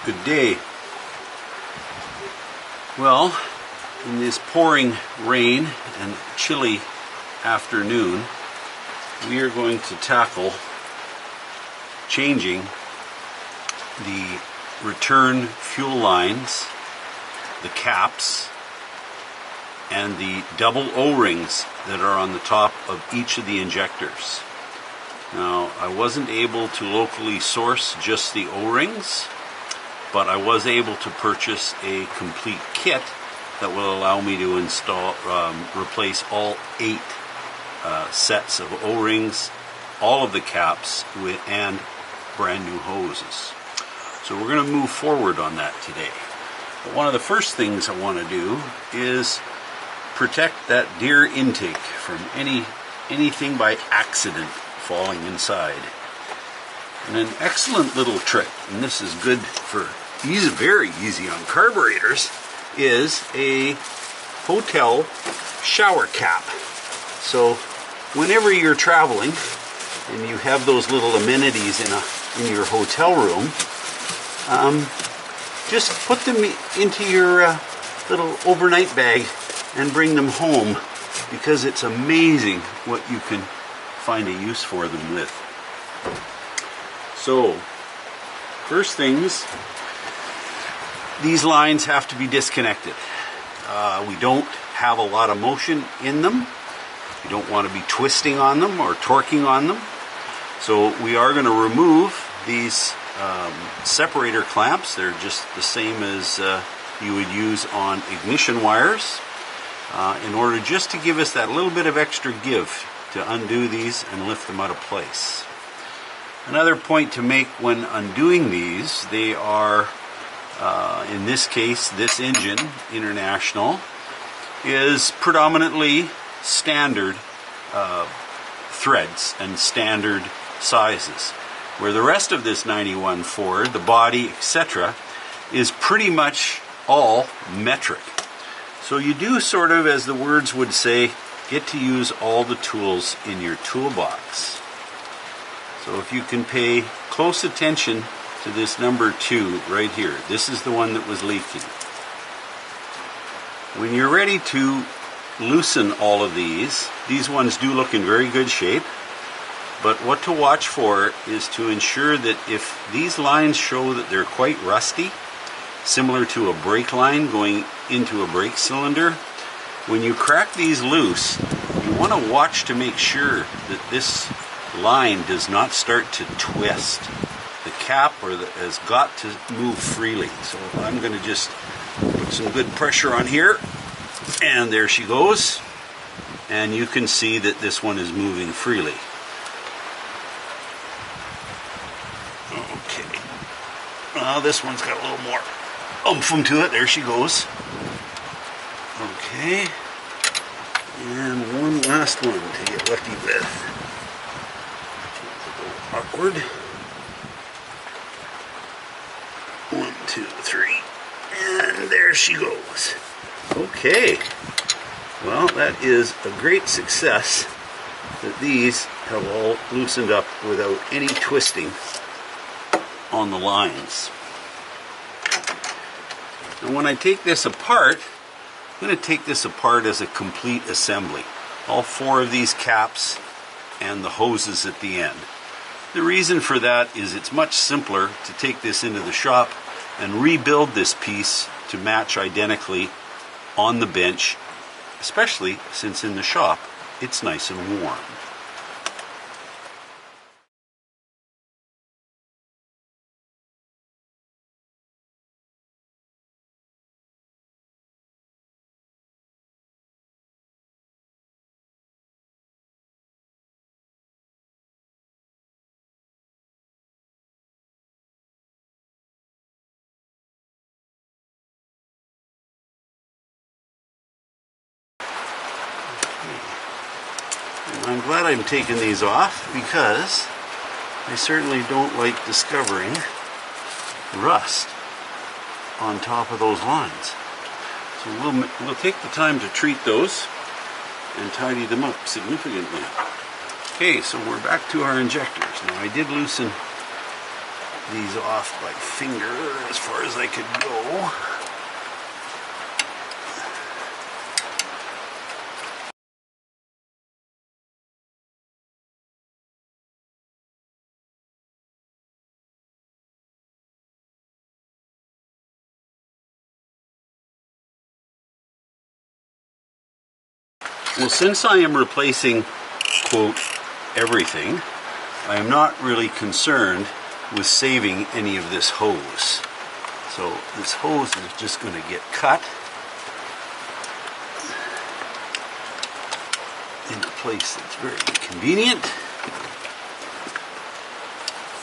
Good day. Well, in this pouring rain and chilly afternoon, we are going to tackle changing the return fuel lines, the caps, and the double O-rings that are on the top of each of the injectors. Now, I wasn't able to locally source just the O-rings, but I was able to purchase a complete kit that will allow me to replace all 8 sets of O-rings, all of the caps, and brand new hoses. So we're going to move forward on that today. But one of the first things I want to do is protect that dear intake from anything by accident falling inside. And an excellent little trick, and this is good for very easy on carburetors, is a hotel shower cap. So whenever you're traveling and you have those little amenities in your hotel room, just put them into your little overnight bag and bring them home, because it's amazing what you can find a use for them with. So, first things, these lines have to be disconnected. We don't have a lot of motion in them. You don't want to be twisting on them or torquing on them. So we are going to remove these separator clamps. They're just the same as you would use on ignition wires, in order just to give us that little bit of extra give to undo these and lift them out of place. Another point to make when undoing these, they are, in this case, this engine, International, is predominantly standard threads and standard sizes, where the rest of this 91 Ford, the body, etc., is pretty much all metric. So you do sort of, as the words would say, get to use all the tools in your toolbox. So if you can pay close attention to this number 2 right here, this is the one that was leaking. When you're ready to loosen all of these ones do look in very good shape, but what to watch for is to ensure that if these lines show that they're quite rusty, similar to a brake line going into a brake cylinder, when you crack these loose, you want to watch to make sure that this line does not start to twist. The cap has got to move freely. So I'm going to just put some good pressure on here, and there she goes. And you can see that this one is moving freely. Okay. Well, this one's got a little more oomph to it. There she goes. Okay. And one last one to get lucky with. Awkward. 1, 2, 3, and there she goes. Okay, well, that is a great success that these have all loosened up without any twisting on the lines. And when I take this apart, I'm going to take this apart as a complete assembly. All 4 of these caps and the hoses at the end. The reason for that is it's much simpler to take this into the shop and rebuild this piece to match identically on the bench, especially since in the shop it's nice and warm. I'm glad I'm taking these off, because I certainly don't like discovering rust on top of those lines. So we'll take the time to treat those and tidy them up significantly. Okay, so we're back to our injectors. Now I did loosen these off by finger as far as I could go. Well, since I am replacing, quote, everything, I am not really concerned with saving any of this hose. So this hose is just going to get cut in a place that's very convenient.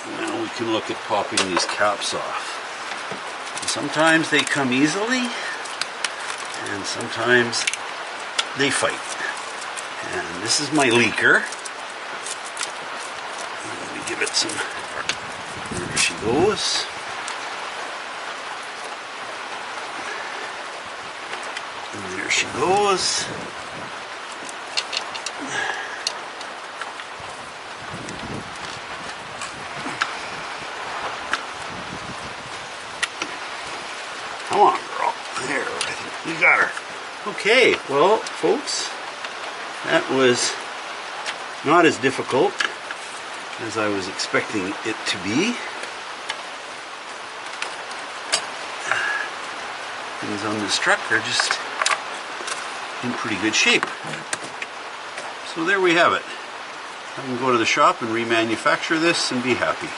And now we can look at popping these caps off. And sometimes they come easily, and sometimes they fight. And this is my leaker. Let me give it some. There she goes. And there she goes. Come on, girl. There, I think we got her. Okay, well, folks, that was not as difficult as I was expecting it to be. Things on this truck are just in pretty good shape. So there we have it. I can go to the shop and remanufacture this and be happy.